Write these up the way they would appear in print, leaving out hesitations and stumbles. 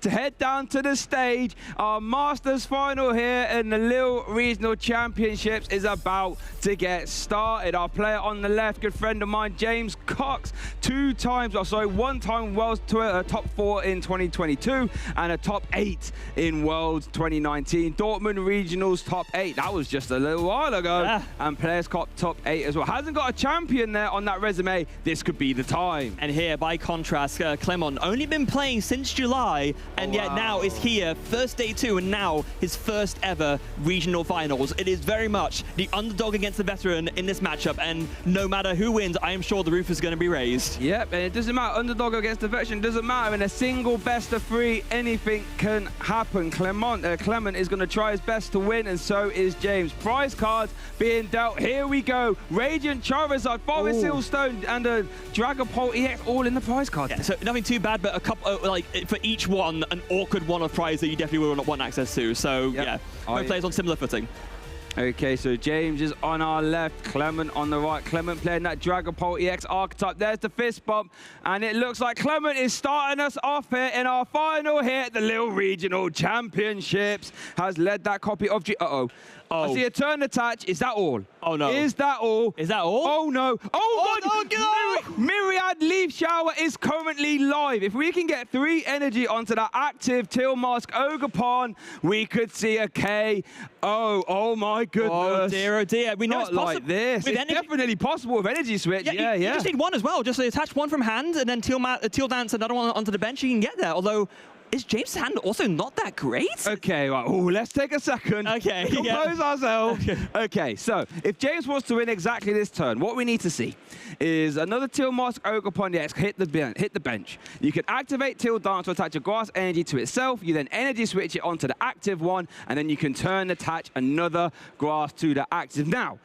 to head down to the stage. Our Masters final here in the Lille Regional Championships is about to get started. Our player on the left, good friend of mine, James Cox, one-time World Tour top 4 in 2022 and a top 8 in Worlds 2019. Dortmund Regionals top 8. That was just a little while ago. Yeah. And Players Cup top 8 as well. Hasn't got a champion there on that resume. This could be the time. And here, by contrast, Clement only been playing since July, and yet now is here, first day 2, and now his first ever regional finals. It is very much the underdog against the veteran in this matchup, and no matter who wins, I am sure the roof is going to be raised. Yep, and it doesn't matter, underdog against the veteran, doesn't matter. In a single best of 3, anything can happen. Clement is going to try his best to win, and so is James. Prize cards being dealt. Here we go. Radiant Charizard, Forest Hillstone, and a Dragapult EX all in the prize card. Yeah, so nothing too bad, but a couple, like, for each one, an awkward one of prize that you definitely will not want access to. So yeah, both players on similar footing. Okay, so James is on our left, Clement on the right. Clement playing that Dragapult EX archetype. There's the fist bump, and it looks like Clement is starting us off here in our final here at the Lille Regional Championships. Has led that copy of I see a turn attach. Is that all? Oh, no. Is that all? Is that all? Oh, no. Oh, God. No. Myriad Leaf Shower is currently live. If we can get 3 energy onto that active Tilmask Ogerpon, we could see a KO. Oh, my goodness. Oh, dear. We know Not like this. It's definitely possible with energy switch. Yeah. You just need one as well. Just attach one from hand, and then Teal Dance another one onto the bench. You can get there. Although, is James' hand also not that great? Okay, right. Let's take a second. Okay. Compose ourselves. Okay, so if James wants to win exactly this turn, what we need to see is another Tilmask Ogerpon EX hit the bench. You can activate Teal Dance to attach a grass energy to itself. You then energy switch it onto the active one, and then you can attach another grass to the active. Now,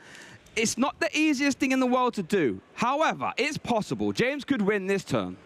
it's not the easiest thing in the world to do. However, it's possible. James could win this turn.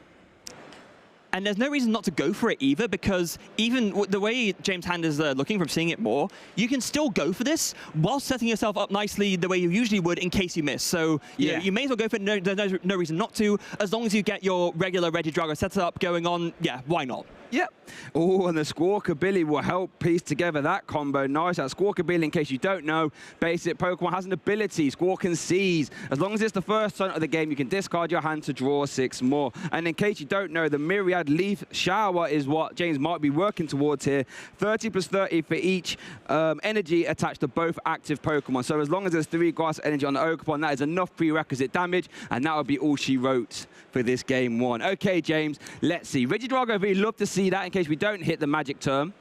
And there's no reason not to go for it either, because even the way James' hand is looking from seeing it more, you can still go for this while setting yourself up nicely the way you usually would in case you miss. So you may as well go for it. There's no reason not to. As long as you get your regular Regidrago setup going on, yeah, why not? Yep. Oh, and the Squawkabilly will help piece together that combo. Nice. That Squawkabilly, in case you don't know, basic Pokemon has an ability, Squawk and Seize. As long as it's the first turn of the game, you can discard your hand to draw 6 more. And in case you don't know, the Myriad Leaf Shower is what James might be working towards here. 30 plus 30 for each energy attached to both active Pokemon. So as long as there's 3 grass energy on the Ogerpon, that is enough prerequisite damage, and that would be all she wrote for this game 1. Okay, James, let's see. Regidrago, we'd love to see that in case we don't hit the magic term.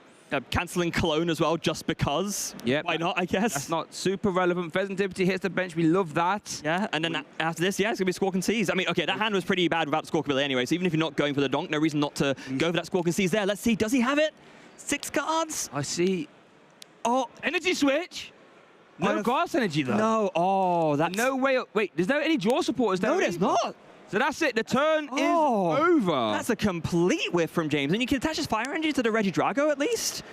Cancelling Clone as well, just because. Yeah. Why not, I guess? That's not super relevant. Pheasantipity hits the bench. We love that. Yeah, and then after this, yeah, it's going to be Squawk and Seize. I mean, okay, that hand was pretty bad without the Squawkabilly anyway, so even if you're not going for the donk, no reason not to go for that Squawk and Seize there. Let's see, does he have it? 6 cards? I see. Oh, energy switch. No grass energy, though. No, that's... No way. Wait, there's no any draw support. No, there's not. So that's it. The turn is over. That's a complete whiff from James. And you can attach his fire energy to the Regidrago at least.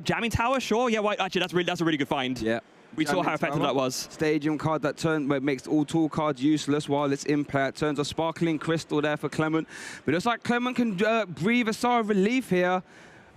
Jamming Tower, sure. Yeah, actually, that's a really good find. Yeah. We saw how effective that was. Stadium card that turn where it makes all tool cards useless while it's in play. It turns a Sparkling Crystal there for Clement. But it looks like Clement can breathe a sigh of relief here.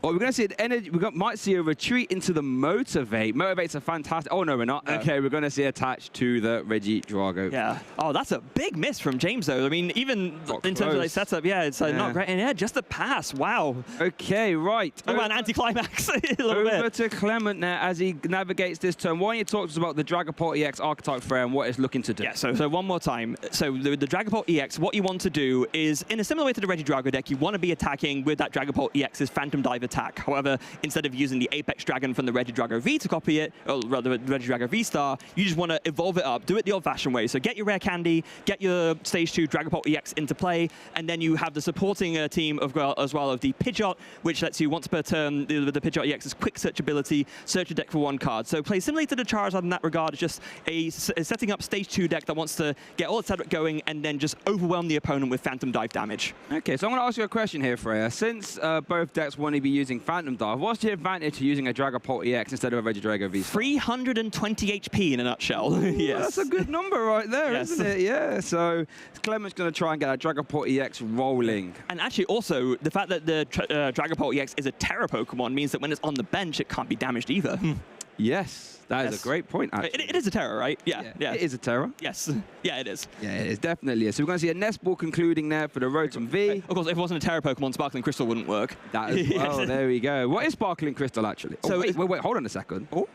Oh, we're going to see energy. Might see a retreat into the Motivate. Motivate's a fantastic. Oh, no, we're not. No. Okay, we're going to see attached to the Regidrago. Yeah. Oh, that's a big miss from James, though. I mean, even in terms of like setup, yeah, it's not great. And yeah, just a pass. Wow. Okay, right. Oh, an anticlimax. Over to Clement now as he navigates this turn. Why don't you talk to us about the Dragapult EX archetype flare and what it's looking to do? Yeah, so one more time. So the Dragapult EX, what you want to do is, in a similar way to the Regidrago deck, you want to be attacking with that Dragapult EX's Phantom Dive attack. However, instead of using the Apex Dragon from the Regidrago V to copy it, or rather the Regidrago V-Star, you just want to evolve it up, do it the old-fashioned way. So get your Rare Candy, get your Stage 2 Dragapult EX into play, and then you have the supporting team as well of the Pidgeot, which lets you, once per turn, the Pidgeot EX's quick search ability, search a deck for 1 card. So play similarly to the Charizard in that regard. It's just a setting up Stage 2 deck that wants to get all its setup going and then just overwhelm the opponent with Phantom Dive damage. Okay, so I'm going to ask you a question here, Freya. Since both decks want to be using Phantom Dive. What's the advantage to using a Dragapult EX instead of a Regidrago V-Star? 320 HP in a nutshell. Yes. That's a good number right there, isn't it? Yeah, so Clement's going to try and get a Dragapult EX rolling. And actually also, the fact that the Dragapult EX is a Terra Pokemon means that when it's on the bench, it can't be damaged either. Yes, that is a great point, actually. It is a Terra, right? Yeah. It is a Terra. Yes. Yeah, it is. Yeah, it is, definitely. So we're going to see a Nest Ball concluding there for the Rotom V. Of course, if it wasn't a Terra Pokemon, Sparkling Crystal wouldn't work. That as well. There we go. What is Sparkling Crystal, actually? So wait, hold on a second. Oh.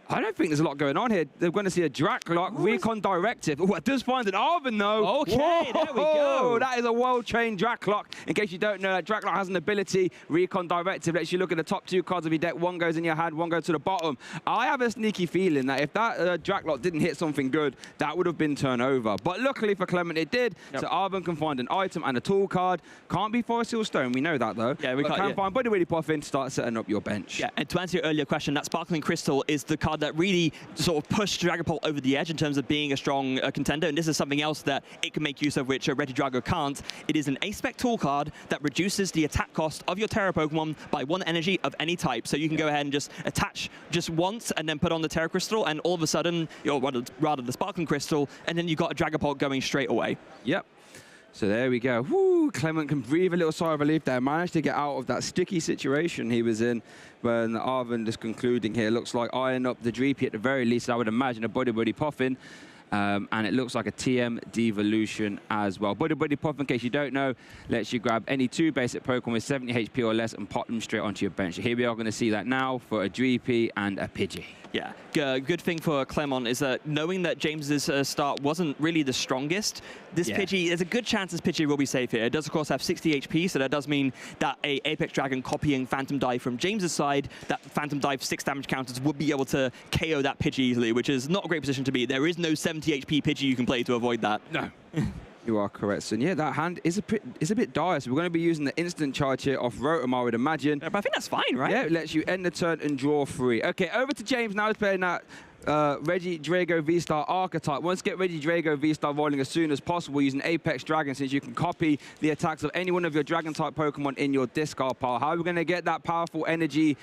I don't think there's a lot going on here. They're going to see a Draclock Recon Directive. Oh, it does find an Arven, though. Okay, there we go. That is a well-trained Draclock. In case you don't know, that Draclock has an ability, Recon Directive, lets you look at the top 2 cards of your deck. One goes in your hand, one goes to the bottom. I have a sneaky feeling that if that Draclock didn't hit something good, that would have been turned over. But luckily for Clement, it did. Yep. So Arven can find an item and a tool card. Can't be Forest Hill Stone, we know that, though. Yeah, we can find Buddy Willy Puffin to start setting up your bench. Yeah, and to answer your earlier question, that Sparkling Crystal is the card that really sort of pushed Dragapult over the edge in terms of being a strong contender, and this is something else that it can make use of, which Regidrago can't. It is an A-Spec tool card that reduces the attack cost of your Terra Pokemon by 1 energy of any type. So you can go ahead and just attach just once and then put on the Terra Crystal, and all of a sudden, or rather the Sparkling Crystal, and then you've got a Dragapult going straight away. Yep. So there we go. Woo, Clement can breathe a little sigh of relief there. Managed to get out of that sticky situation he was in when Arven is concluding here. Looks like eyeing up the Dreepy at the very least. I would imagine a Buddy Puffin. And it looks like a TM Devolution as well. Buddy Puffin, in case you don't know, lets you grab any 2 basic Pokemon with 70 HP or less and pop them straight onto your bench. Here we are going to see that now for a Dreepy and a Pidgey. Yeah, good thing for Clement is that knowing that James's start wasn't really the strongest, this Pidgey, there's a good chance this Pidgey will be safe here. It does, of course, have 60 HP, so that does mean that a Apex Dragon copying Phantom Dive from James's side, that Phantom Dive 6 damage counters would be able to KO that Pidgey easily, which is not a great position to be. There is no 70 HP Pidgey you can play to avoid that. No. You are correct, son. Yeah, that hand is a bit dire, so we're going to be using the instant charge here off Rotom, I would imagine. Yeah, but I think that's fine, right? Yeah, it lets you end the turn and draw 3. Okay, over to James now. He's playing that Regidrago V-Star Archetype. Once get Regidrago V-Star rolling as soon as possible using Apex Dragon, since you can copy the attacks of any one of your Dragon-type Pokemon in your discard pile. How are we going to get that powerful energy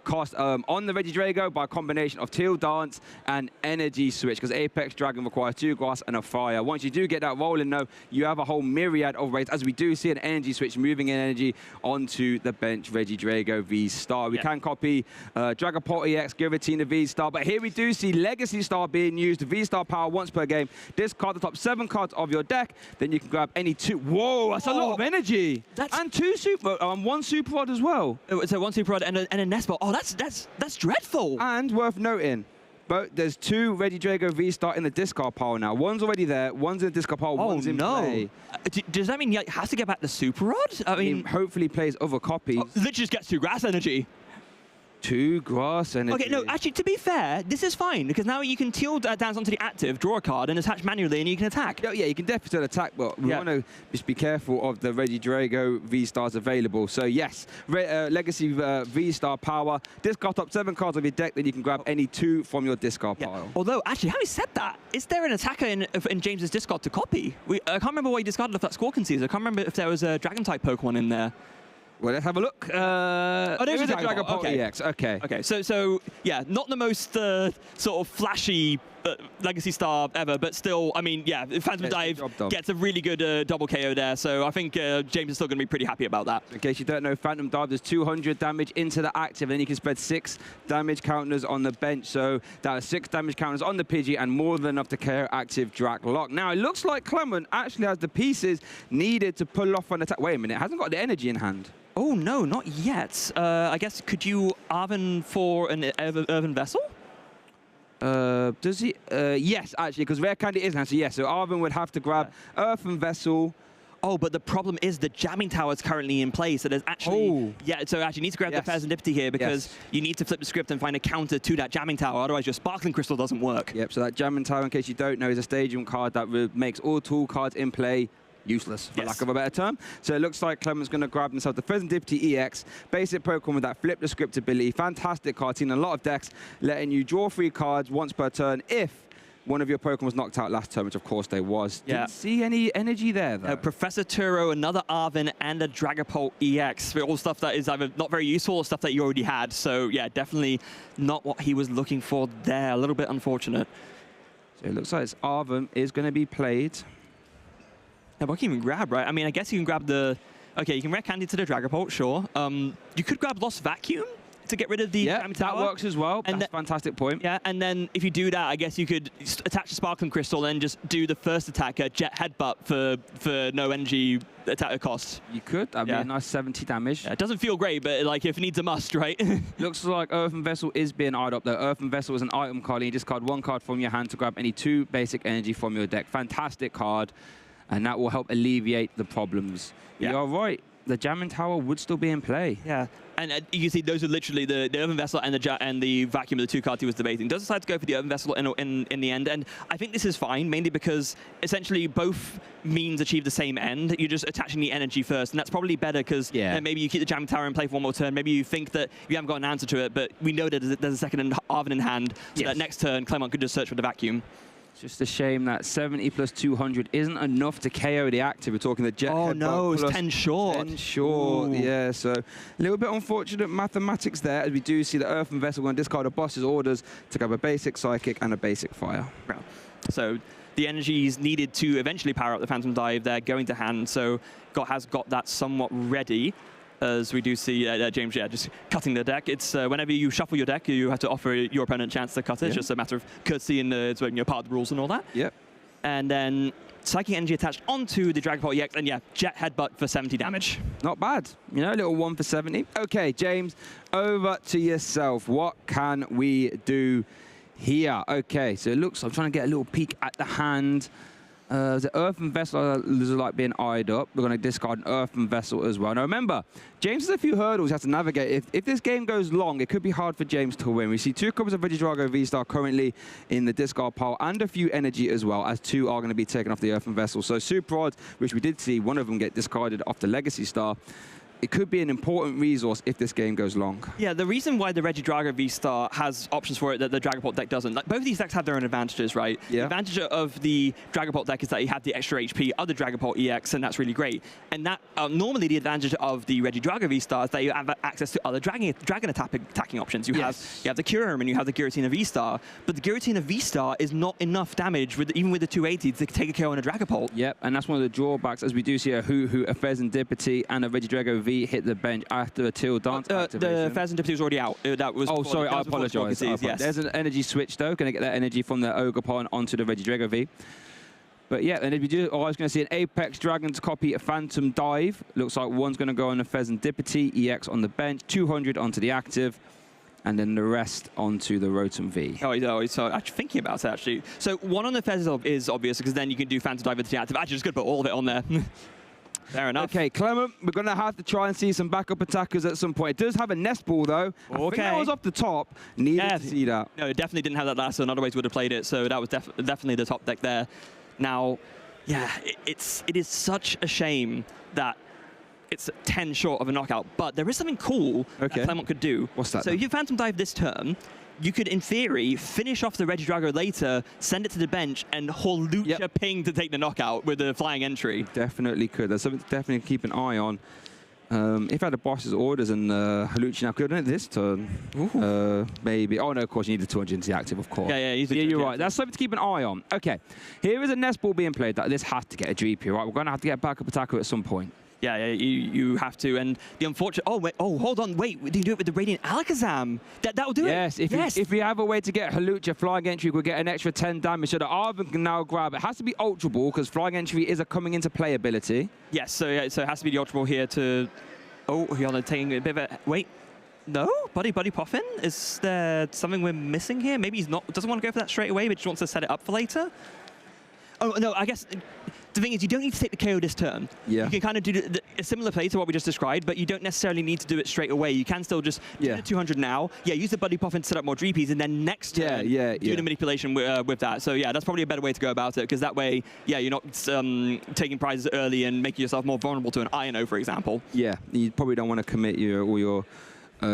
cost on the Regidrago? By a combination of Teal Dance and Energy Switch, because Apex Dragon requires 2 Grass and a Fire. Once you do get that rolling, though, you have a whole myriad of ways, as we do see an Energy Switch moving in energy onto the bench Regidrago V-Star. We can copy Dragapult EX, Giratina V-Star, but here we do see Legacy Star being used, V-Star power once per game. Discard the top 7 cards of your deck, then you can grab any 2. Whoa, that's a lot of energy. And 2 super, 1 Super Rod as well. So 1 Super Rod and a Nest Ball. Oh, that's dreadful. And worth noting, but there's 2 Regidrago V-Star in the discard pile now. One's already there, one's in the discard pile, one's in play. Does that mean he has to get back the Super Rod? I mean, hopefully plays other copies. Literally just gets 2 Grass Energy. 2 Grass Energy. Okay, no, actually, to be fair, this is fine, because now you can Teal Dance onto the active, draw a card, and attach manually, and you can attack. Yeah, you can definitely still attack, but we want to just be careful of the Regidrago V-Stars available. So, yes, Legacy V-Star power. Discard top 7 cards of your deck, then you can grab any 2 from your discard pile. Although, actually, having said that, is there an attacker in James's discard to copy? I can't remember what he discarded off that Score Conceals. I can't remember if there was a Dragon-type Pokemon in there. Well, let's have a look. There's a Dragapult EX. Okay. So yeah, not the most sort of flashy Legacy Star ever, but still, I mean, yeah, Phantom Dive gets a really good double KO there, so I think James is still going to be pretty happy about that. In case you don't know, Phantom Dive does 200 damage into the active, and then you can spread 6 damage counters on the bench, so that is 6 damage counters on the Pidgey, and more than enough to KO active Draclock. Now, it looks like Clement actually has the pieces needed to pull off an attack. Wait a minute, hasn't got the energy in hand. Oh, no, not yet. I guess, could you Arven for an Earthen Vessel? Does he? Yes, actually, because Rare Candy is now, so yes. So Arven would have to grab Earthen Vessel. Oh, but the problem is the jamming tower is currently in place, so there's actually... Yeah, so actually you need to grab the Serendipity here, because you need to flip the script and find a counter to that jamming tower, otherwise your Sparkling Crystal doesn't work. Yep, so that jamming tower, in case you don't know, is a stadium card that makes all tool cards in play useless, for lack of a better term. So it looks like Clement's going to grab himself the Serendipity EX, basic Pokemon with that flip the script ability. Fantastic card, seen in a lot of decks, letting you draw 3 cards once per turn if one of your Pokemon was knocked out last turn, which of course they was. Yeah. Didn't see any energy there, though. Professor Turo, another Arvin, and a Dragapult EX. All stuff that is either not very useful or stuff that you already had. So, yeah, definitely not what he was looking for there. A little bit unfortunate. So it looks like Arvin is going to be played. Yeah, what can you even grab, right? I mean, I guess you can grab the... Okay, you can Rare Candy to the Dragapult, sure. You could grab Lost Vacuum to get rid of the Yeah, that works as well. And that's a fantastic point. Yeah, and then if you do that, I guess you could attach the Sparkling Crystal and just do the first attack, Jet Headbutt for no energy attack cost. You could. That'd be a nice 70 damage. Yeah, it doesn't feel great, but like if it needs a must, right? Looks like Earthen Vessel is being eyed up, though. Earthen Vessel is an item card, and you discard one card from your hand to grab any 2 basic energy from your deck. Fantastic card, and that will help alleviate the problems. Yeah. You're right. The Jamming Tower would still be in play. Yeah, and you can see those are literally the Earthen Vessel and the Vacuum are the 2 cards he was debating. Does decide to go for the Earthen Vessel in the end, and I think this is fine, mainly because essentially both means achieve the same end. You're just attaching the energy first, and that's probably better because maybe you keep the Jamming Tower in play for one more turn. Maybe you think that you haven't got an answer to it, but we know that there's a second Arvin in hand, so that next turn Clement could just search for the Vacuum. Just a shame that 70 plus 200 isn't enough to KO the active. We're talking the Jet Oh Headbutt no, it's plus 10 short. 10 short, yeah. So a little bit unfortunate mathematics there, as we do see the Earthen Vessel going to discard a boss's orders to grab a basic Psychic and a basic Fire. So the energies needed to eventually power up the Phantom Dive, they're going to hand, so has got that somewhat ready. As we do see James, just cutting the deck. It's whenever you shuffle your deck, you have to offer your opponent a chance to cut it. It's just a matter of courtesy and it's part of the rules and all that. Yep. And then Psychic Energy attached onto the Dragapult EX, and Jet Headbutt for 70 damage. Not bad. You know, a little 1 for 70. Okay, James, over to yourself. What can we do here? Okay, so it looks, I'm trying to get a little peek at the hand. The Earthen Vessel is like being eyed up. We're going to discard an Earthen Vessel as well. Now remember, James has a few hurdles he has to navigate. If this game goes long, it could be hard for James to win. We see 2 copies of Regidrago V-Star currently in the discard pile, and a few energy as well, as 2 are going to be taken off the Earthen Vessel. So Super Odds, which we did see one of them get discarded off the Legacy Star, it could be an important resource if this game goes long. Yeah, the reason why the Regidrago V-Star has options for it that the Dragapult deck doesn't, like both of these decks have their own advantages, right? Yeah. The advantage of the Dragapult deck is that you have the extra HP of the Dragapult EX, and that's really great. And that normally the advantage of the Regidrago V-Star is that you have access to other dragon attacking options. You have the Kyurem and you have the Giratina V-Star, but the Giratina V-Star is not enough damage, even with the 280, to take a KO on a Dragapult. Yep, and that's one of the drawbacks, as we do see a Hoo-Hoo, a Pheasantipity, and a Regidrago V hit the bench after a Till Dance activation. The Pheasantipity was already out. That was sorry, I apologise. Yes. There's an energy switch, though. Going to get that energy from the Ogerpon onto the Regidrago V. But yeah, and if we do, I was going to see an Apex Dragons copy, a Phantom Dive. Looks like one's going to go on the Pheasantipity, EX on the bench, 200 onto the active, and then the rest onto the Rotom V. So actually thinking about it, actually. So one on the Pheasant is obvious, because then you can do Phantom Dive into the active. Actually, just going to put all of it on there. Fair enough. Okay, Clement, we're going to have to try and see some backup attackers at some point. It does have a Nest Ball, though. I think that was off the top. Needed to see that. No, it definitely didn't have that last turn. Otherwise, would have played it. So that was definitely the top deck there. Now, yeah, it is such a shame that it's 10 short of a knockout. But there is something cool that Clement could do. What's that? So if you Phantom Dive this turn, you could, in theory, finish off the Regidrago later, send it to the bench, and Hawlucha ping to take the knockout with the flying entry. Definitely could. That's something to definitely keep an eye on. If I had the boss's orders and Hawlucha now could have done it this turn, maybe. Oh no, of course you need the 200 into the active, of course. Yeah, you're right. That's something to keep an eye on. Okay, here is a Nest Ball being played. This has to get a GP, right? We're going to have to get a backup attacker at some point. Yeah, you have to, and the unfortunate. Hold on, wait. We didn't do it with the Radiant Alakazam. That'll do it. Yes, if we have a way to get Hawlucha flying entry, we'll get an extra 10 damage. So the Arvin can now grab. It has to be Ultra Ball because flying entry is a coming into play ability. Yes, so it has to be the Ultra Ball here to. Oh, you're taking a bit of a wait. No, Buddy Poffin. Is there something we're missing here? Maybe he's not. Doesn't want to go for that straight away, but just wants to set it up for later. Oh no, I guess. The thing is, you don't need to take the KO this turn. Yeah. You can kind of do a similar play to what we just described, but you don't necessarily need to do it straight away. You can still just do the 200 now. Yeah, use the Buddy Poffin to set up more DPs, and then next turn, do the manipulation with that. So yeah, that's probably a better way to go about it, because that way, you're not taking prizes early and making yourself more vulnerable to an Iron-O, for example. Yeah, you probably don't want to commit all your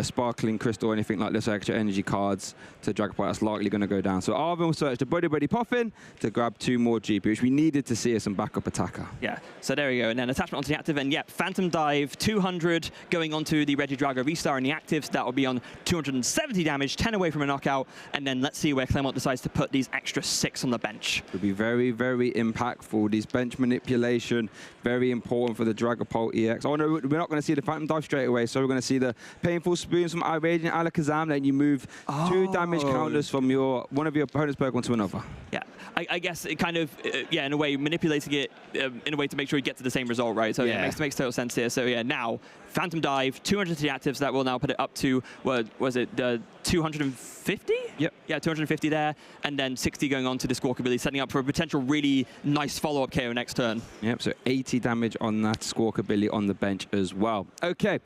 Sparkling Crystal or anything like this, extra energy cards to Dragapult, that's likely going to go down. So Arvin will search the Buddy Puffin to grab 2 more GP, which we needed to see as some backup attacker. Yeah, so there we go. And then attachment onto the active, and yep, Phantom Dive, 200 going onto the Regidrago V-Star in the active, so that will be on 270 damage, 10 away from a knockout, and then let's see where Clement decides to put these extra 6 on the bench. It will be very, very impactful. These bench manipulation, very important for the Dragapult EX. Oh no, we're not going to see the Phantom Dive straight away, so we're going to see the Painful Spoons from Irradiant Alakazam, then you move 2 damage counters from one of your opponent's Pokemon to another. Yeah, I guess it kind of, yeah, in a way, manipulating it in a way to make sure you get to the same result, right? So yeah, it makes total sense here. So yeah, now, Phantom Dive, 200 to the actives, that will now put it up to, what was it, 250? Yep. Yeah, 250 there, and then 60 going on to the Squawkabilly, setting up for a potential really nice follow-up KO next turn. Yep, so 80 damage on that Squawkabilly on the bench as well. Okay,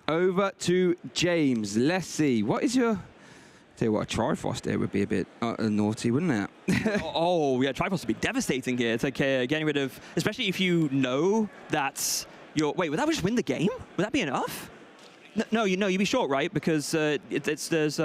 over to James. Let's see, what is your... Tell you what, a Trifrost there would be a bit naughty, wouldn't it? Oh, yeah, Trifrost would be devastating here. It's like getting rid of, especially if you know that you're... Wait, would that just win the game? Would that be enough? No, you'd be short, right? Because there's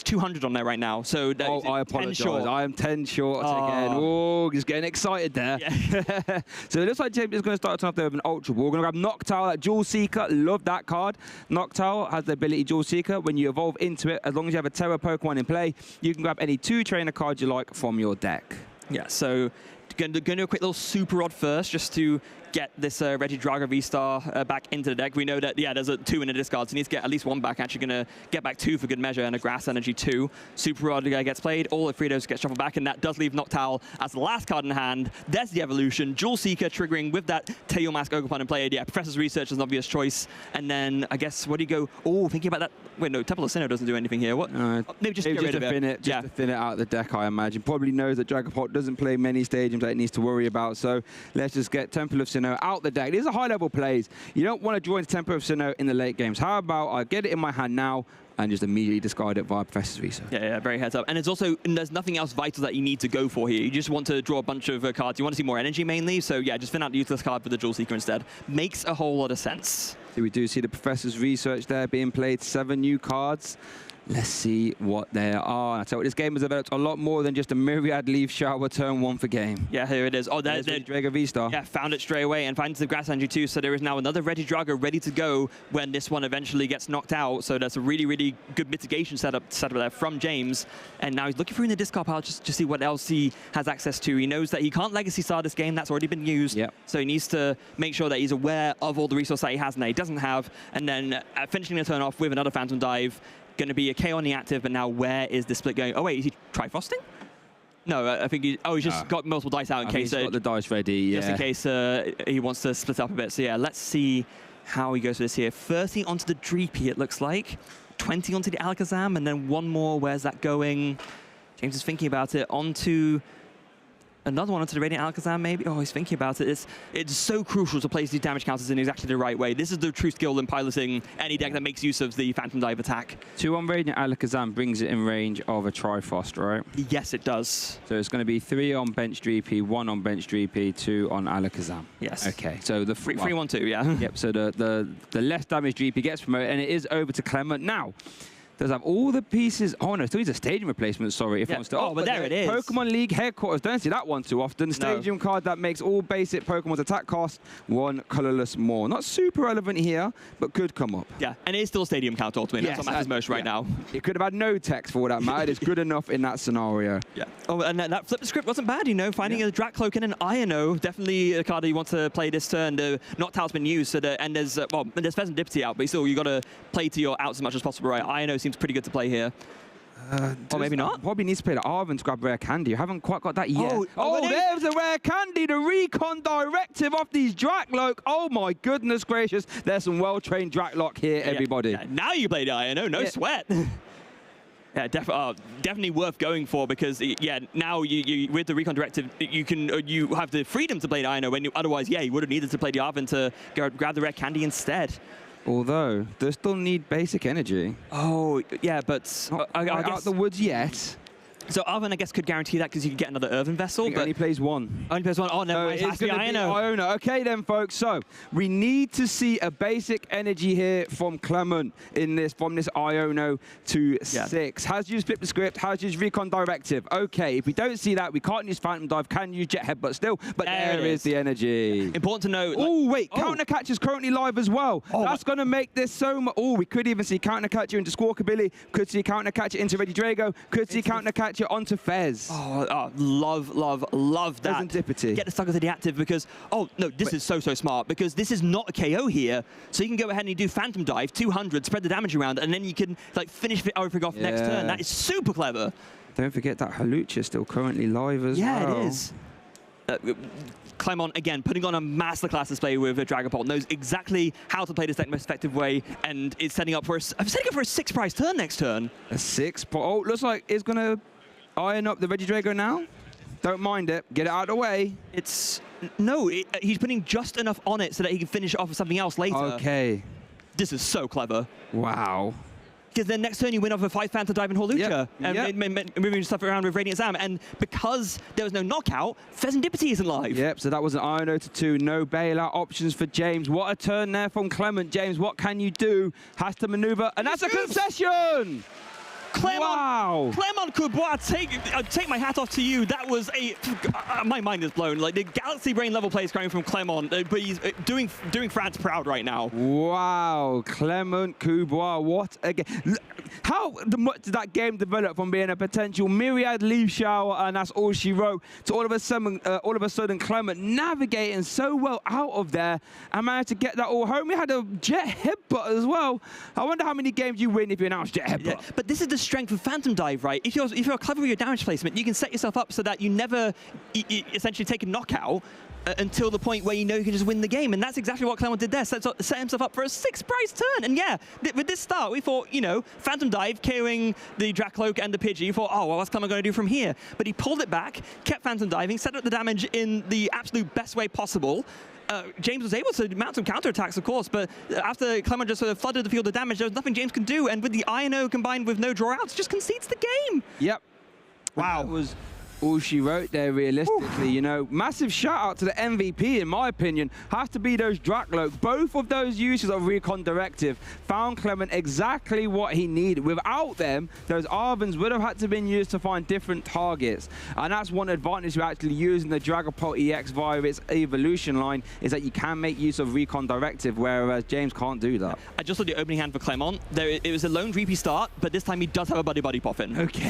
200 on there right now, so I apologize. I am 10 short again. Oh, just getting excited there. Yeah. So it looks like James is going to start off there with an Ultra Ball. We're going to grab Noctowl, that Jewel Seeker. Love that card. Noctowl has the ability Jewel Seeker. When you evolve into it, as long as you have a Terra Pokemon in play, you can grab any 2 trainer cards you like from your deck. Yeah, so going to do a quick little Super Rod first, just to get this Regidrago V-Star back into the deck. We know that, yeah, there's a 2 in the discard, so he needs to get at least 1 back. Actually going to get back 2 for good measure, and a Grass Energy 2. Super Rod gets played, all the Fritos get shuffled back, and that does leave Noctowl as the last card in hand. There's the evolution. Jewel Seeker triggering with that Tail Mask Ogerpon in play. Yeah, Professor's Research is an obvious choice. And then, I guess, what do you go? Oh, thinking about that. Wait, no, Temple of Sinnoh doesn't do anything here. What? Maybe just get rid of it. Just to thin it out of the deck, I imagine. Probably knows that Dragapult doesn't play many stadiums that it needs to worry about, so let's just get Temple of Sinnoh out the deck. These are high-level plays. You don't want to join Temple of Sinnoh in the late games. How about I get it in my hand now and just immediately discard it via Professor's Research? Yeah, very heads up. And it's also, there's nothing else vital that you need to go for here. You just want to draw a bunch of cards. You want to see more energy mainly, so yeah, just thin out the useless card for the Jewel Seeker instead. Makes a whole lot of sense. So we do see the Professor's Research there being played, 7 new cards. Let's see what they are. I tell you what, this game has developed a lot more than just a myriad leaf shower turn 1 for game. Yeah, here it is. Oh, there's Regidrago V-Star. Yeah, found it straight away and finds the Grass Energy too. So there is now another Regidrago ready to go when this one eventually gets knocked out. So that's a really, really good mitigation setup there from James. And now he's looking through in the discard pile just to see what else he has access to. He knows that he can't Legacy Star this game. That's already been used. Yep. So he needs to make sure that he's aware of all the resources that he has and that he doesn't have. And then finishing the turn off with another Phantom Dive. Going to be a KO on the active, but now where is the split going? Oh wait, is he Trifrosting? No, I think he's just got multiple dice out in case. He's got the dice ready, just in case he wants to split up a bit. So yeah, let's see how he goes for this here. 30 onto the Dreepy, it looks like. 20 onto the Alakazam, and then 1 more. Where's that going? James is thinking about it. Onto another one onto the Radiant Alakazam, maybe? Oh, he's thinking about it. It's so crucial to place these damage counters in exactly the right way. This is the true skill in piloting any deck that makes use of the Phantom Dive attack. 2 on Radiant Alakazam brings it in range of a Trifrost, right? Yes, it does. So it's going to be 3 on bench Dreepy, 1 on bench Dreepy, 2 on Alakazam. Yes. Okay, so the 3-1-2, yeah. Yep, so the less damage Dreepy gets promoted, and it is over to Clement now. Does have all the pieces. Oh no, still needs a stadium replacement. Sorry, if it wants to. Oh, but there it is. Pokemon League headquarters. Don't see that one too often. Stadium card that makes all basic Pokemon's attack cost 1 colorless more. Not super relevant here, but could come up. Yeah, and it is still a stadium count ultimately. That's what matters most right now. It could have had no text for that matter. It's good enough in that scenario. Yeah. Oh, and that flip the script wasn't bad. You know, finding a Dracloak and an Iono, definitely a card that you want to play this turn. The Noctowl's been used, so and there's there's Pheasantipity out, but still you got to play to your outs as much as possible, right? Iono seems pretty good to play here. Or maybe not. Probably needs to play the Arvin to grab Rare Candy. I haven't quite got that yet. Oh, there's a Rare Candy. The Recon Directive off these Dracloak. Oh my goodness gracious. There's some well-trained Dracloak here, everybody. Yeah. Now you play the Iono, no sweat. Yeah, definitely worth going for because now you with the Recon Directive you have the freedom to play the Iono when otherwise you would have needed to play the Arvin to grab the Rare Candy instead. Although, they still need basic energy. Oh, yeah, but... I got the woods yet. So Arvin, I guess, could guarantee that because you could get another Earthen Vessel. But only plays one. Only plays one. Oh, no, it's going to be Iona. Okay then, folks. So we need to see a basic energy here from Clement from this Iona to 6. Has used Flip the Script, has used Recon Directive. Okay, if we don't see that, we can't use Phantom Dive, can use Jet Headbutt still, but there is the energy. Important to note. Oh, wait, Counter Catch is currently live as well. That's going to make this so much. Oh, we could even see Counter Catcher into Squawkabilly, could see Counter Catcher into Reggie Drago, could see Counter Catcher onto Fez. Oh, love that. Serendipity. Get the sucker to the active because, this is so smart because this is not a KO here. So you can go ahead and you do Phantom Dive, 200, spread the damage around, and then you can like finish everything off next turn. That is super clever. Don't forget that Halucha is still currently live as well. Yeah, it is. Clement, again, putting on a masterclass display with a Dragapult, knows exactly how to play this deck in the most effective way, and is setting up for a 6-prize turn next turn. A 6? Oh, looks like it's going to iron up the Reggie Drago now. Don't mind it. Get it out of the way. He's putting just enough on it so that he can finish it off with something else later. Okay. This is so clever. Wow. Because then next turn you win off a 5 Phantom Dive and Halucha, and moving stuff around with Radiant Sam. And because there was no knockout, Serendipity isn't live. Yep, so that was an Iron to 2. No bailout options for James. What a turn there from Clement. James, what can you do? Has to maneuver, and that's a concession! Clement, Clement Courbois, take my hat off to you. That was my mind is blown. Like the Galaxy Brain level plays coming from Clement, but he's doing France proud right now. Wow, Clement Courbois, what a game. How much did that game develop from being a potential myriad leaf shower and that's all she wrote to all of a sudden Clement navigating so well out of there and managed to get that all home. We had a Jet Headbutt as well. I wonder how many games you win if you announce Jet Headbutt. Yeah, but this is the strength of Phantom Dive, right? If you're clever with your damage placement, you can set yourself up so that you never essentially take a knockout until the point where you know you can just win the game. And that's exactly what Clement did there. Set himself up for a 6-prize turn. And yeah, with this start, we thought, Phantom Dive, KOing the Dracloak and the Pidgey. You thought, oh, well, what's Clement going to do from here? But he pulled it back, kept Phantom Diving, set up the damage in the absolute best way possible. James was able to mount some counterattacks, of course, but after Clement just sort of flooded the field of damage, there was nothing James can do. And with the INO combined with no draw outs, just concedes the game. Yep. Wow. That was all she wrote there, realistically. Massive shout out to the MVP, in my opinion, has to be those Dracloak. Both of those uses of Recon Directive found Clement exactly what he needed. Without them, those Arvins would have had to been used to find different targets. And that's one advantage of actually using the Dragapult EX via its evolution line, is that you can make use of Recon Directive, whereas James can't do that. I just saw the opening hand for Clement. It was a lone Dreepy start, but this time he does have a buddy pop in. Okay.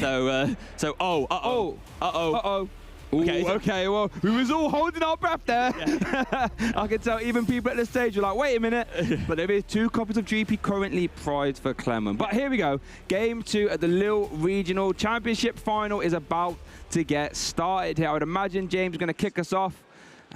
Uh-oh. Okay, well, we was all holding our breath there. Yeah. I can tell even people at the stage are like, wait a minute. But there is 2 copies of GP currently prized for Clement. But here we go. Game 2 at the Lille Regional Championship Final is about to get started here. I would imagine James is going to kick us off.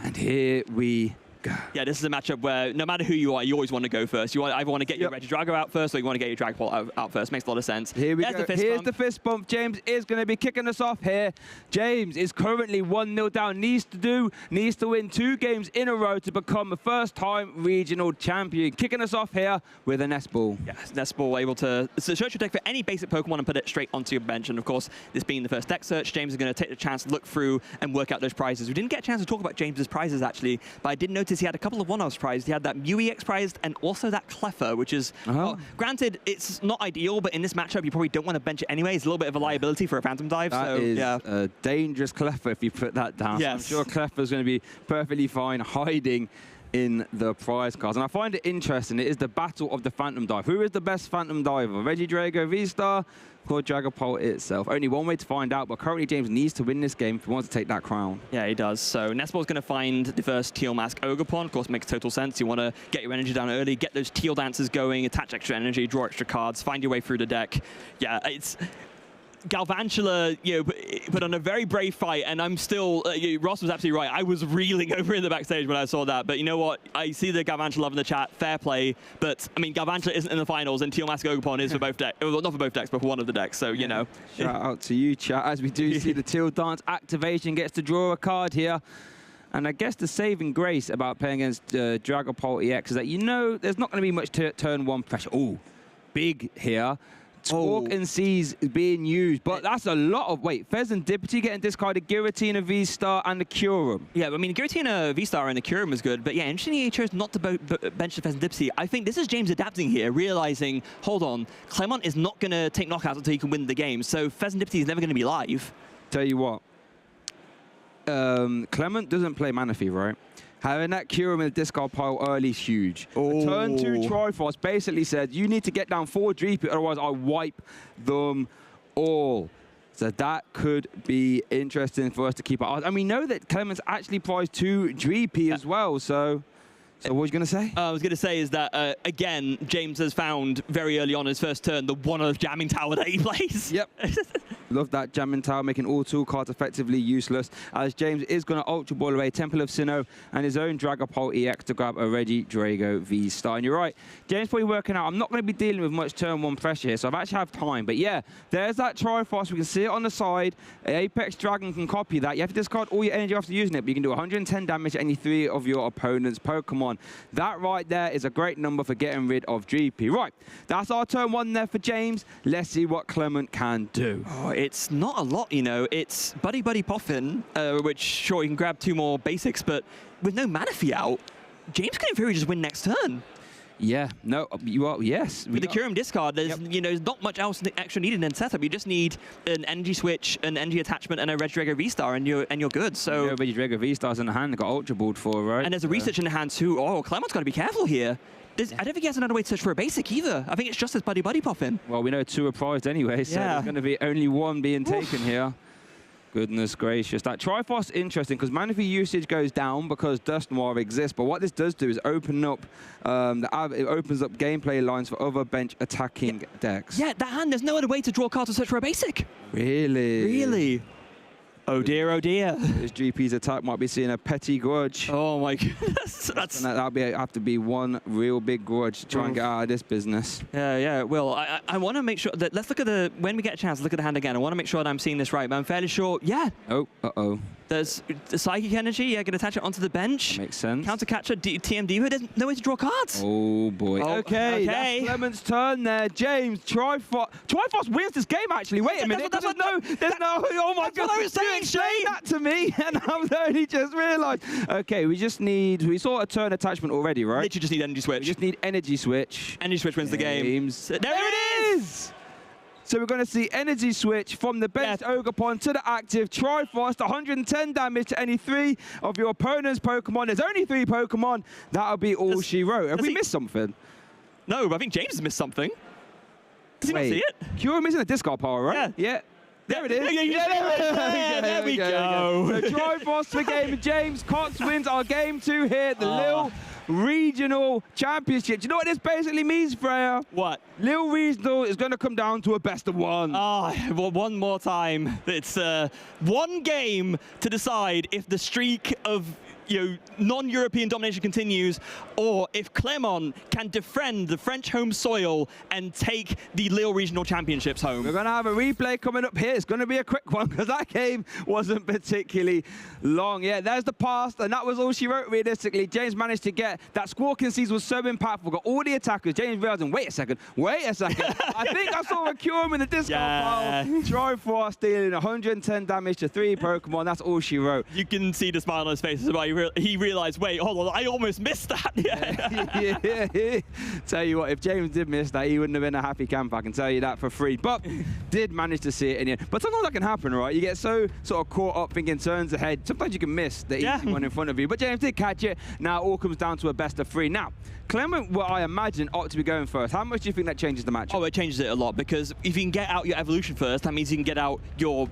And here we go. Yeah, this is a matchup where no matter who you are, you always want to go first. You either want to get your Reggie Drago out first or you want to get your Dragapult out first. Makes a lot of sense. Here we go. Here's the fist bump. James is going to be kicking us off here. James is currently 1-0 down. Needs to win 2 games in a row to become a first-time regional champion. Kicking us off here with a Nest Ball. Yes, Nest Ball able to search your deck for any basic Pokemon and put it straight onto your bench. And of course, this being the first deck search, James is going to take the chance to look through and work out those prizes. We didn't get a chance to talk about James's prizes actually, but I did notice he had a couple of one-offs prized. He had that Mew EX prized and also that Cleffa, which is, well, granted, it's not ideal, but in this matchup, you probably don't want to bench it anyway. It's a little bit of a liability for a Phantom Dive. That is a dangerous Cleffa if you put that down. Yes. So I'm sure Cleffa is going to be perfectly fine hiding in the prize cards. And I find it interesting. It is the battle of the Phantom Dive. Who is the best Phantom Diver? Reggie Drago, V-Star, or Dragapult itself? Only one way to find out, but currently James needs to win this game if he wants to take that crown. Yeah, he does. So Nestball's going to find the first Teal Mask Ogerpon. Of course, makes total sense. You want to get your energy down early, get those Teal Dancers going, attach extra energy, draw extra cards, find your way through the deck. Yeah, it's... Galvantula, put on a very brave fight, and I'm still, Ross was absolutely right. I was reeling over in the backstage when I saw that, but you know what? I see the Galvantula love in the chat, fair play, but I mean, Galvantula isn't in the finals, and Teal Mask Ogerpon is for both decks, well, not for both decks, but for one of the decks, so, you know. Shout out to you, chat, as we do see the Teal Dance activation, gets to draw a card here. And I guess the saving grace about playing against Dragapult EX is that there's not going to be much turn 1 pressure. Ooh, big here. Squawk and Seize being used, but that's a lot of... Wait, Fez and Dippity getting discarded, Giratina, V-Star, and the Curum. Yeah, I mean, Giratina, V-Star, and the Curum was good, but yeah, interestingly, he chose not to bench the Fez and Dippity. I think this is James adapting here, realizing, hold on, Clement is not going to take knockouts until he can win the game, so Fez and Dippity is never going to be live. Tell you what, Clement doesn't play Manaphy, right? Having that Curum in the discard pile early is huge. Oh. Turn 2 Triforce basically said, you need to get down 4 Dreepy, otherwise I wipe them all. So that could be interesting for us to keep our eyes. And we know that Clement's actually prized 2 Dreepy as well, so what was you going to say? I was going to say is that, again, James has found very early on his first turn the one-of jamming tower that he plays. Yep. Love that jamming tower, making all tool cards effectively useless, as James is going to Ultra Ball away Temple of Sinnoh and his own Dragapult EX to grab a Regidrago V-Star. And you're right, James probably working out, I'm not going to be dealing with much turn 1 pressure here, so I've actually have time. But yeah, there's that Triforce. We can see it on the side. Apex Dragon can copy that. You have to discard all your energy after using it, but you can do 110 damage to any 3 of your opponent's Pokemon. That right there is a great number for getting rid of GP. Right, that's our turn 1 there for James. Let's see what Clement can do. Oh, it's not a lot, you know. It's Buddy Buddy Poffin, which, sure, you can grab 2 more basics, but with no Manaphy out, James can in theory just win next turn. Yeah, no, you are, yes. With the Curum discard, there's you know, not much else extra needed in setup. You just need an energy switch, an energy attachment, and a Regidrago V-Star, and you're good. So Regidrago V-Stars in the hand, got Ultra Balled for, right? And there's a research in the hand too. Oh, Clement's got to be careful here. I don't think he has another way to search for a basic either. I think it's just his Buddy Buddy Poffin. Well, we know 2 are prized anyway, so there's going to be only 1 being taken here. Goodness gracious. That Triforce is interesting because Manaphy usage goes down because Dust Noir exists, but what this does do is open up, it opens up gameplay lines for other bench attacking decks. Yeah, that hand, there's no other way to draw cards to search for a basic. Really? Really? Oh dear, oh dear. This GP's attack might be seeing a petty grudge. Oh my goodness. That'll have to be one real big grudge to try and get out of this business. Yeah, well, I want to make sure that, let's look at when we get a chance, look at the hand again. I want to make sure that I'm seeing this right, but I'm fairly sure, yeah. Oh, uh-oh. There's the Psychic Energy, yeah, going to attach it onto the bench. Makes sense. Counter Catcher, TM Diva, there's no way to draw cards. Oh, boy. Oh, okay, that's Clement's turn there. James, Triforce wins this game, actually. Wait a minute. There's no, oh my God. I was saying, you explained that to me, and I've only just realized. Okay, we saw a turn attachment already, right? Literally just need Energy Switch. We just need Energy Switch. Energy Switch wins the game. There it is! So we're going to see Energy Switch from the bench Ogerpon to the active Triforce, 110 damage to any 3 of your opponent's Pokemon. There's only 3 Pokemon. That'll be all she wrote. Have we missed something? No, but I think James has missed something. Does he not see it? Curum is in a discard pile, right? Yeah. There it is. There we go. So Triforce for game. James Cox wins our game 2 here at the Lille Regional Championship. Do you know what this basically means, Freya? What? Lille Regional is going to come down to a best of 1. Well, one more time. It's 1 game to decide if the streak of non-European domination continues, or if Clement can defend the French home soil and take the Lille Regional Championships home. We're going to have a replay coming up here. It's going to be a quick one because that game wasn't particularly long. Yeah, there's the past, and that was all she wrote realistically. James managed to get that Squawk and Seize was so impactful. Got all the attackers. James realizing, wait a second. I think I saw a Curum in the discard pile. Triforce dealing 110 damage to 3 Pokemon. That's all she wrote. You can see the smile on his face as well. He realized, wait, hold on, I almost missed that. Yeah. Tell you what, if James did miss that, he wouldn't have been a happy camper. I can tell you that for free. But did manage to see it in the end. But sometimes that can happen, right? You get so sort of caught up thinking turns ahead. Sometimes you can miss the easy one in front of you. But James did catch it. Now it all comes down to a best of 3. Now, Clement, what I imagine, ought to be going first. How much do you think that changes the match? Oh, it changes it a lot, because if you can get out your evolution first, that means you can get out you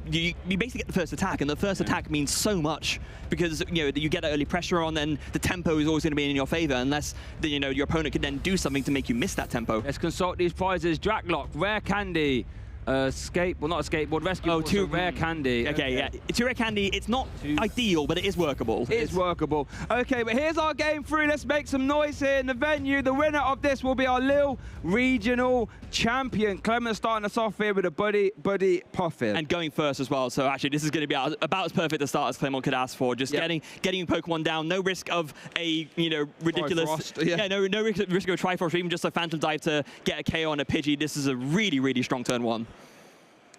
basically get the first attack, and the first attack means so much, because you get early pressure on, then the tempo is always going to be in your favor, unless your opponent can then do something to make you miss that tempo. Let's consult these prizes. Draklock, Rare Candy, Well, not a skateboard, rescue ball, two rare candy. Okay, yeah. Two rare candy, it's not ideal, but it is workable. It's workable. Okay, but here's our game through. Let's make some noise here in the venue. The winner of this will be our Lille regional champion. Clement starting us off here with a buddy Puffin. And going first as well, so actually this is going to be about as perfect a start as Clement could ask for. Just getting Pokemon down, no risk of a, ridiculous... Trifrost, no risk of a Triforce or even just a Phantom Dive to get a KO on a Pidgey. This is a really, really strong turn one.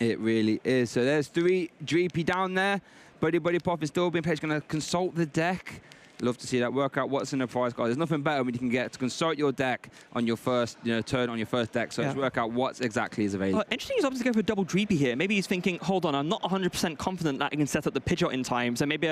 It really is. So there's 3 Dreepy down there. Buddy Puffin still being played. He's going to consult the deck. Love to see that. Work out what's in the prize card. There's nothing better when you can get to consult your deck on your first turn on your first deck. So let's work out what exactly is available. Interesting, he's obviously going for a double Dreepy here. Maybe he's thinking, hold on, I'm not 100% confident that I can set up the Pidgeot in time. So maybe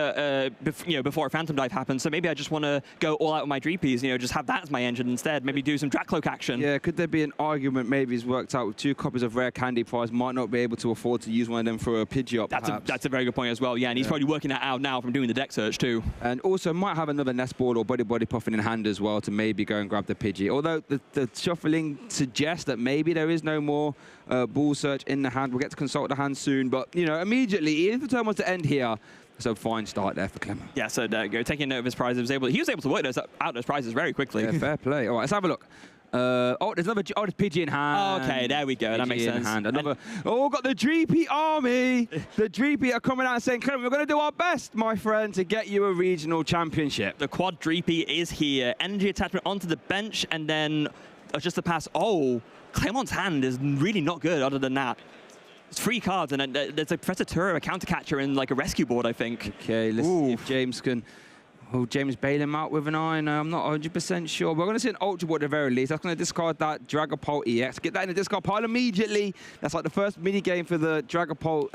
before a Phantom Dive happens. So maybe I just want to go all out with my Dreepies. Just have that as my engine instead. Maybe do some Dracloak action. Yeah, could there be an argument? Maybe he's worked out with 2 copies of rare candy prize. Might not be able to afford to use one of them for a Pidgeot. That's a very good point as well. Yeah, and he's probably working that out now from doing the deck search too. And also might have another nest ball or Buddy Puffin in hand as well to maybe go and grab the Pidgey. Although the shuffling suggests that maybe there is no more ball search in the hand. We'll get to consult the hand soon, but immediately, if the turn was to end here, so fine start there for Clement. Yeah, so there you go, taking note of his prizes. He was able to work out those prizes very quickly. Yeah, fair play. All right, let's have a look. There's another. There's Pidgey in hand. Okay, there we go. Pidgey that makes sense. Hand. Another. Got the Dreepy army. The Dreepy are coming out and saying, Clement, we're going to do our best, my friend, to get you a regional championship. The quad Dreepy is here. Energy attachment onto the bench, and then just to pass. Oh, Clement's hand is really not good. Other than that. It's 3 cards, and there's a Professor Turo, a counter catcher, and like a rescue board, I think. Okay, let's see if James can. Will James bail him out with an eye? No, I'm not 100% sure. We're going to see an Ultra Ball at the very least. That's going to discard that Dragapult EX. Get that in the discard pile immediately. That's like the first mini game for the the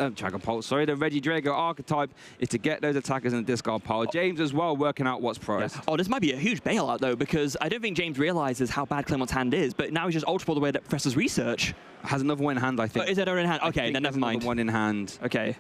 Regidrago archetype is to get those attackers in the discard pile. James as well working out what's pros. Yeah. Oh, this might be a huge bailout though, because I don't think James realizes how bad Clement's hand is, but now he's just Ultra Ball the way that Professor's research. Has another one in hand, I think. Oh, is it another in hand? Okay, then never mind. One in hand. Okay.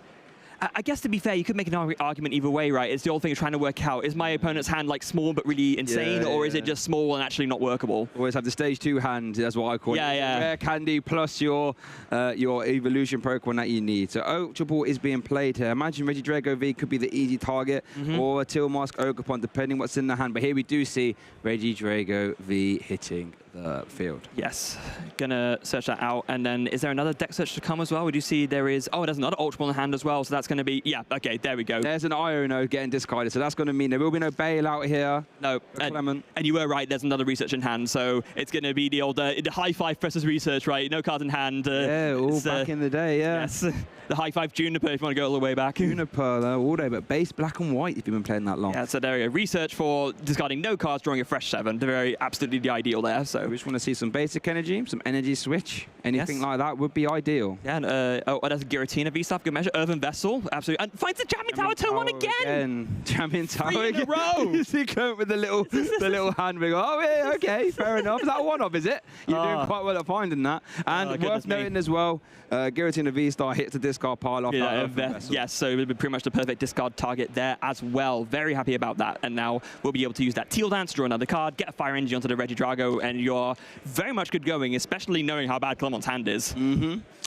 I guess to be fair, you could make an argument either way, right? It's the old thing of trying to work out, is my opponent's hand like small but really insane, or is it just small and actually not workable? Always have the stage 2 hand, that's what I call it. Yeah. Rare candy plus your evolution Pokemon that you need. So Ultra Ball is being played here. Imagine Regidrago V could be the easy target, or a Tilmask Ogerpon, depending what's in the hand. But here we do see Regidrago V hitting the field. Yes, gonna search that out. And then is there another deck search to come as well? We do see there is, there's another Ultra Ball in hand as well, so that's gonna be, okay, there we go. There's an Iono getting discarded, so that's gonna mean there will be no bailout here. No, and you were right, there's another research in hand, so it's gonna be the old, the high five Professor's research, right? No cards in hand. Back in the day, yeah. Yes, the high five Juniper if you want to go all the way back. Juniper, all day, but base black and white if you've been playing that long. Yeah, so there you go. Research for discarding no cards, drawing a fresh 7. They're absolutely the ideal there, so. We just want to see some basic energy, some energy switch, anything like that would be ideal. Yeah, and that's Giratina V-Staff, good measure. Earthen Vessel, absolutely. And finds the Champion Tower turn 1 again! Champion Tower 3 in a row! You see Clement with the little hand wiggle. Oh, yeah, okay, fair enough. Is that a one-off, is it? You're doing quite well at finding that. And worth noting as well, Giratina V-Star hits the discard pile off that Earthen Vessel. Yes, so it would be pretty much the perfect discard target there as well. Very happy about that. And now we'll be able to use that Teal Dance, draw another card, get a Fire Energy onto the Regidrago, and you're very much good going, especially knowing how bad Clement's hand is.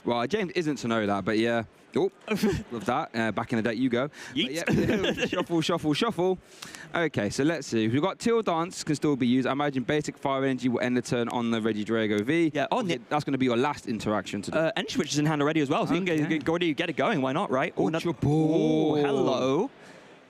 Well, James isn't to know that, but yeah. Oh, love that. Back in the deck you go. Shuffle. Okay, so let's see. We've got Teal Dance can still be used. I imagine basic Fire Energy will end the turn on the Regidrago V. Yeah, that's going to be your last interaction today. Energy Switch is in hand already as well, so you can get it going. Why not, right? Ultra Ball. Hello.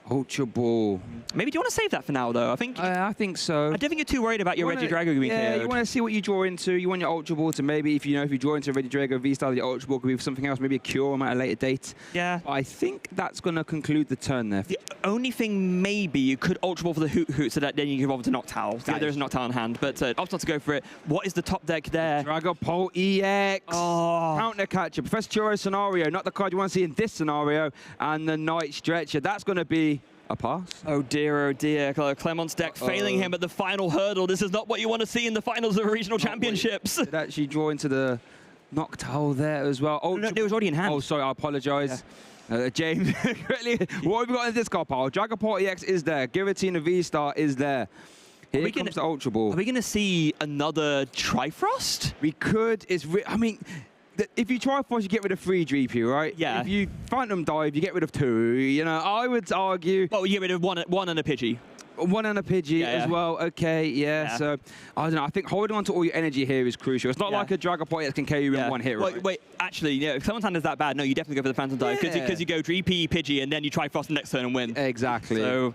Ultra Ball. Maybe do you want to save that for now, though? I think so. I don't think you're too worried about your Regidrago being KO'd. Yeah, you want to see what you draw into. You want your Ultra Ball to maybe, if you draw into a Regidrago V-Star, the Ultra Ball could be something else, maybe a Cure at a later date. Yeah. I think that's going to conclude the turn there. The only thing, maybe, you could Ultra Ball for the Hoot so that then you can evolve to Noctowl. So there's Noctowl in hand, but opts not to go for it. What is the top deck there? Dragapult EX. Oh. Counter Catcher. Professor Churro scenario, not the card you want to see in this scenario. And the Night Stretcher. That's going to be a pass. Oh dear. Clement's deck failing him at the final hurdle. This is not what you want to see in the finals of regional championships. Did actually draw into the Noctowl there as well. No, it was already in hand. Oh, sorry, I apologise. Yeah. James, what have we got in this card pile? Dragapult EX is there. Giratina V-Star is there. Here comes the Ultra Ball. Are we going to see another Trifrost? We could. if you Triforce, you get rid of 3 Dreepy, right? Yeah. If you Phantom Dive, you get rid of 2. You know, I would argue. Well, you get rid of one and a Pidgey. 1 and a Pidgey as well. Okay, yeah. So I don't know. I think holding on to all your energy here is crucial. It's not like a Dragapult that can KO you in one hit, right? Wait, actually, yeah, if someone's hand is that bad, no, you definitely go for the Phantom Dive because you go Dreepy, Pidgey, and then you try Frost the next turn and win. Exactly. So.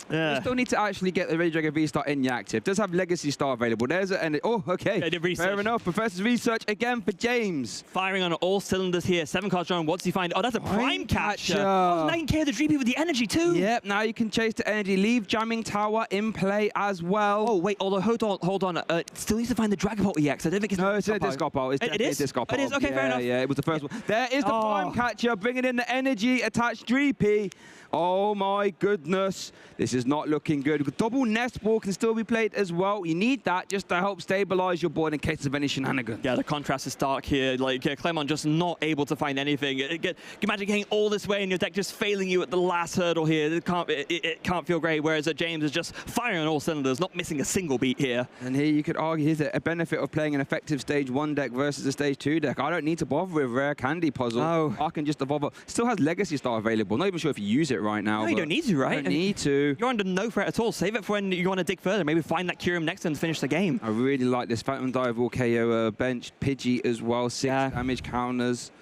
You still need to actually get the Regidrago V-Star in your active. Does have Legacy Star available. There's an oh, okay. They did research. Fair enough. Professor's research again for James. Firing on all cylinders here. 7 cards drawn. What does he find? Oh, that's a Prime Catcher. Oh, 9k of the Dreepy with the energy too. Yep. Now you can chase the energy. Leave Jamming Tower in play as well. Oh wait. Although hold on. Still needs to find the Dragapult EX. I don't think it's. No, it's a Discard. It's it is. Discard. It is. Okay, fair enough. Yeah, it was the first one. There is the Prime Catcher bringing in the energy attached Dreepy. Oh my goodness, this is not looking good. Double Nest Ball can still be played as well. You need that just to help stabilize your board in case of any shenanigans. Yeah, the contrast is stark here. Like Clement just not able to find anything. Imagine getting all this way in your deck just failing you at the last hurdle here. It can't feel great. Whereas James is just firing on all cylinders, not missing a single beat here. And here you could argue here's a benefit of playing an effective Stage 1 deck versus a Stage 2 deck. I don't need to bother with Rare Candy Puzzle. No. I can just evolve. Still has Legacy Star available. Not even sure if you use it right now. No, you don't need to, right? You don't need to. You're under no threat at all. Save it for when you want to dig further. Maybe find that Kyurem next turn to finish the game. I really like this Phantom Dive will KO bench Pidgey as well. 6 damage counters.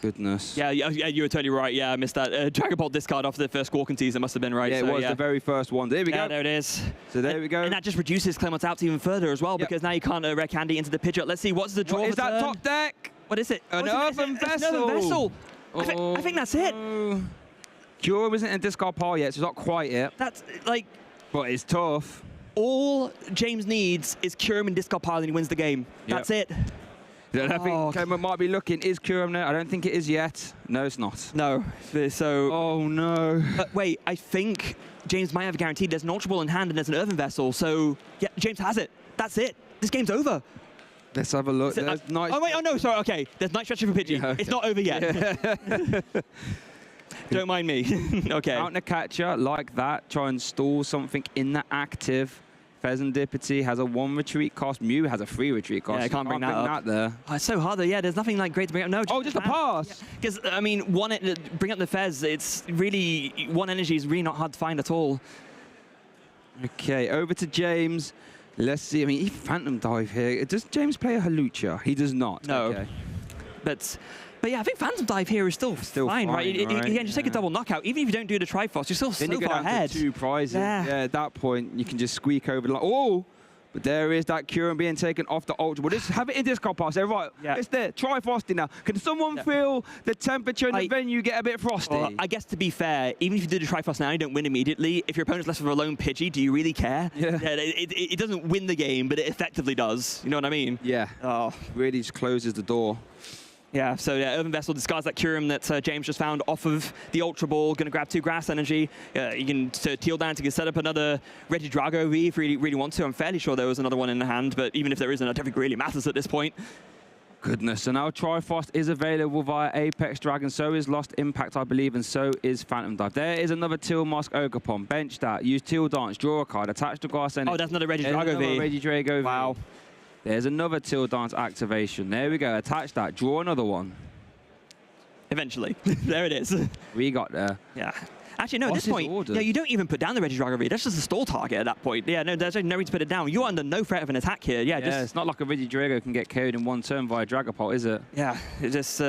Goodness. Yeah, you were totally right. Yeah, I missed that. Dragapult discard off the first Squawking Teaser must have been right. Yeah, it was the very first one. There we go. There it is. So there we go. And that just reduces Clement out even further as well because now you can't Rare Candy into the Pidgeot. Let's see, what's the draw? What is that top deck? What is it? An Earthen Vessel. An Vessel. I think that's it. Kyurem isn't in discard pile yet, so it's not quite it. That's like... But it's tough. All James needs is Kyurem in discard pile and he wins the game. That's it. I think Clement might be looking. Is Kyurem there? I don't think it is yet. No, it's not. No. So... Oh, no. Wait, I think James might have a guarantee. There's an Ultra Ball in hand and there's an Earthen Vessel. So, yeah, James has it. That's it. This game's over. Let's have a look. Oh, wait, oh, no, sorry, okay. There's Night Stretcher for Pidgey. Yeah, okay. It's not over yet. Don't mind me. Okay. Counter catcher like that. Try and stall something in the active. Pheasantipity has a 1 retreat cost. Mew has a 3 retreat cost. Yeah, I can't bring that there. Oh, it's so hard though. Yeah, there's nothing like great to bring up. No. Just a pass. Because I mean, bring up the Fez. It's really 1 energy is really not hard to find at all. Okay, over to James. Let's see. I mean, he Phantom Dive here. Does James play a Halucha? He does not. No. Okay. But yeah, I think Phantom Dive here is still fine, right? You can just take a double knockout. Even if you don't do the Triforce, you're still so far ahead. To 2 prizes. Yeah, at that point, you can just squeak over the line. Oh! But there is that Kyurem being taken off the Ultra Ball. Just have it in discard pass. There, right? Yeah. It's there. Try frosty now. Can someone feel the temperature in the venue get a bit frosty? Well, I guess to be fair, even if you do the Triforce now, you don't win immediately. If your opponent's left with a lone Pidgey, do you really care? Yeah. It doesn't win the game, but it effectively does. You know what I mean? Yeah. Oh, really just closes the door. Yeah, so yeah, Earthen Vessel discards that Kyurem that James just found off of the Ultra Ball. Going to grab 2 Grass Energy. You can teal down to set up another Regidrago V if you really want to. I'm fairly sure there was another one in the hand, but even if there isn't, I don't think it really matters at this point. Goodness, so now Triforce is available via Apex Dragon, so is Lost Impact, I believe, and so is Phantom Dive. There is another Teal Mask Ogerpon. Bench that, use Teal Dance, draw a card, attach to Grass Energy. Oh, that's another Regidrago V. Regidrago V. Wow. There's another Teal Dance activation. There we go. Attach that. Draw another one. Eventually. There it is. We got there. Yeah. Actually, no, at this point, you don't even put down the Regidrago V. That's just a stall target at that point. Yeah, no, there's no reason to put it down. You're under no threat of an attack here. Yeah, it's not like a Regidrago can get KO'd in 1 turn via Dragapult, is it? Yeah, it just...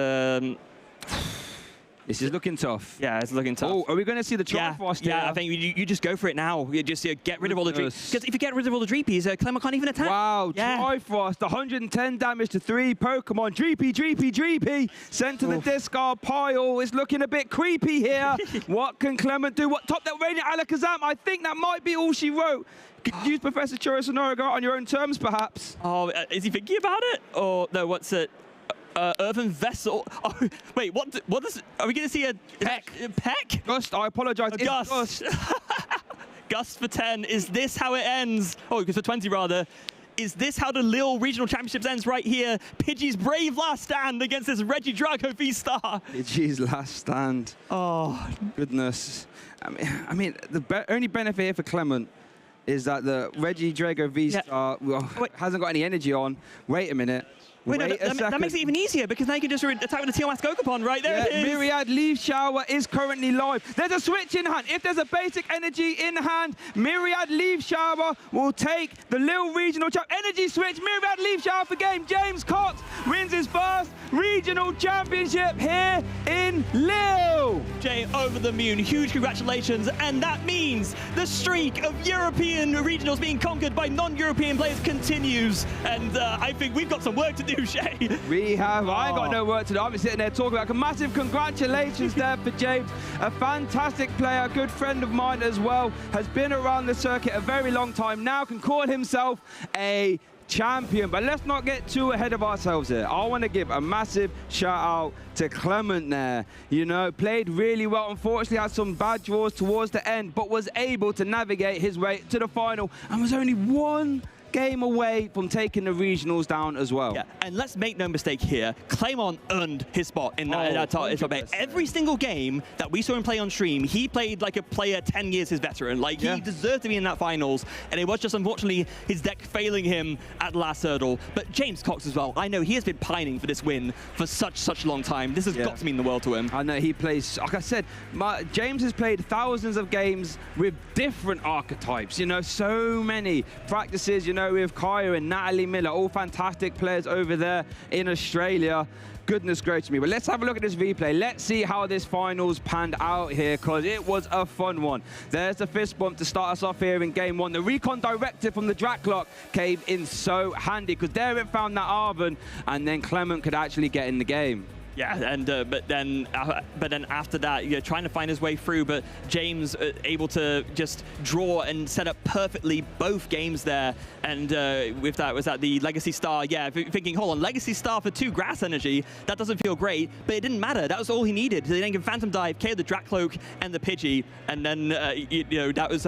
This is looking tough. Yeah, it's looking tough. Oh, are we going to see the Triforce? Yeah, I think you just go for it now. You just get rid of all the Dreepies. Because if you get rid of all the Dreepies, Clement can't even attack. Wow, Triforce, 110 damage to 3 Pokemon. Dreepy, sent to the discard pile. It's looking a bit creepy here. What can Clement do? What top that Radiant Alakazam? I think that might be all she wrote. Could you use Professor Churros on your own terms, perhaps? Oh, is he thinking about it? Or no, what's it? Earthen Vessel. Oh, wait, what is? Are we going to see a Peck? Peck? Gust, I apologize. Gust. Gust for 10. Is this how it ends? Oh, because for 20 rather. Is this how the Lille Regional Championships ends right here? Pidgey's brave last stand against this Regidrago V-Star. Pidgey's last stand. Oh, goodness. I mean, the only benefit here for Clement is that the Regidrago V-Star hasn't got any energy on. Wait a minute. Wait, no, Wait a that second. makes it even easier because now you can just attack with the Tiamat Gokapon right there. Yeah, Myriad Leaf Shower is currently live. There's a switch in hand. If there's a basic energy in hand, Myriad Leaf Shower will take the Lille Regional Champ. Energy switch, Myriad Leaf Shower for game. James Cox wins his first regional championship here in Lille. Jay, over the moon, huge congratulations, and that means the streak of European regionals being conquered by non-European players continues, and I think we've got some work to do, Shay. We have. I ain't got no work to do. I'll be sitting there talking about massive congratulations there for James, a fantastic player, a good friend of mine as well, has been around the circuit a very long time now, can call himself a champion. But let's not get too ahead of ourselves here. I want to give a massive shout out to Clement there. You know, played really well. Unfortunately had some bad draws towards the end, but was able to navigate his way to the final and was only one game away from taking the regionals down as well. Yeah, and let's make no mistake here, Clement earned his spot in that top 8. Every single game that we saw him play on stream, he played like a player 10 years his veteran. Like, he deserved to be in that finals, and it was just unfortunately his deck failing him at the last hurdle. But James Cox as well, I know he has been pining for this win for such a long time. This has got to mean the world to him. I know he plays, like I said, James has played thousands of games with different archetypes, you know, so many practices, you know, with Kaya and Natalie Miller, all fantastic players over there in Australia. Goodness gracious me. But let's have a look at this replay. Let's see how this finals panned out here, because it was a fun one. There's the fist bump to start us off here in game one. The recon directive from the Draklock came in so handy, because there it found that Arven, and then Clement could actually get in the game. Yeah, and but then after that, you know, trying to find his way through, but James able to just draw and set up perfectly both games there. And with that, was that the Legacy Star? Yeah, thinking, hold on, Legacy Star for 2 grass energy. That doesn't feel great, but it didn't matter. That was all he needed. They then can Phantom Dive, KO the Drakloak and the Pidgey, and then you know, that was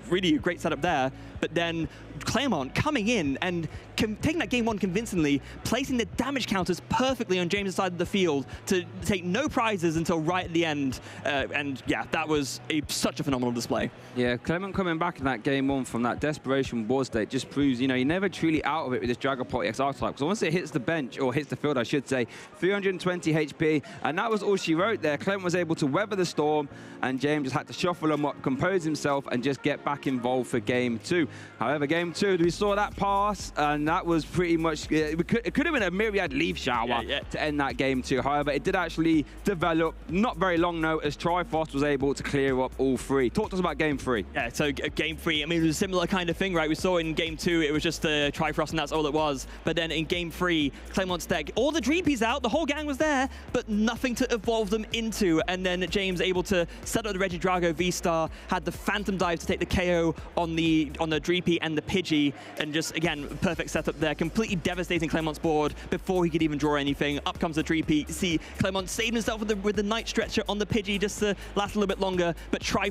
really a great setup there. But then Clement coming in and taking that game one convincingly, placing the damage counters perfectly on James' side of the field to take no prizes until right at the end. And yeah, that was such a phenomenal display. Yeah, Clement coming back in that game one from that desperation war state just proves, you know, you're never truly out of it with this Dragapult EX archetype. Because once it hits the bench, or hits the field, I should say, 320 HP, and that was all she wrote there. Clement was able to weather the storm, and James just had to shuffle him up, compose himself, and just get back involved for game two. However, game two, we saw that pass, and that was pretty much, it could have been a Myriad Leaf Shower to end that game two. However, it did actually develop, not very long though, as Triforce was able to clear up all 3. Talk to us about game 3. Yeah, so game 3, I mean, it was a similar kind of thing, right? We saw in game 2, it was just the Triforce and that's all it was. But then in game 3, Clement's deck, all the Dreepies out, the whole gang was there, but nothing to evolve them into. And then James able to set up the Regidrago V-Star, had the Phantom Dive to take the KO on the Dreepy and the Pidgey, and just, again, perfect setup there, completely devastating Clement's board before he could even draw anything. Up comes the Dreepy. See, Clement saved himself with the Night Stretcher on the Pidgey just to last a little bit longer, but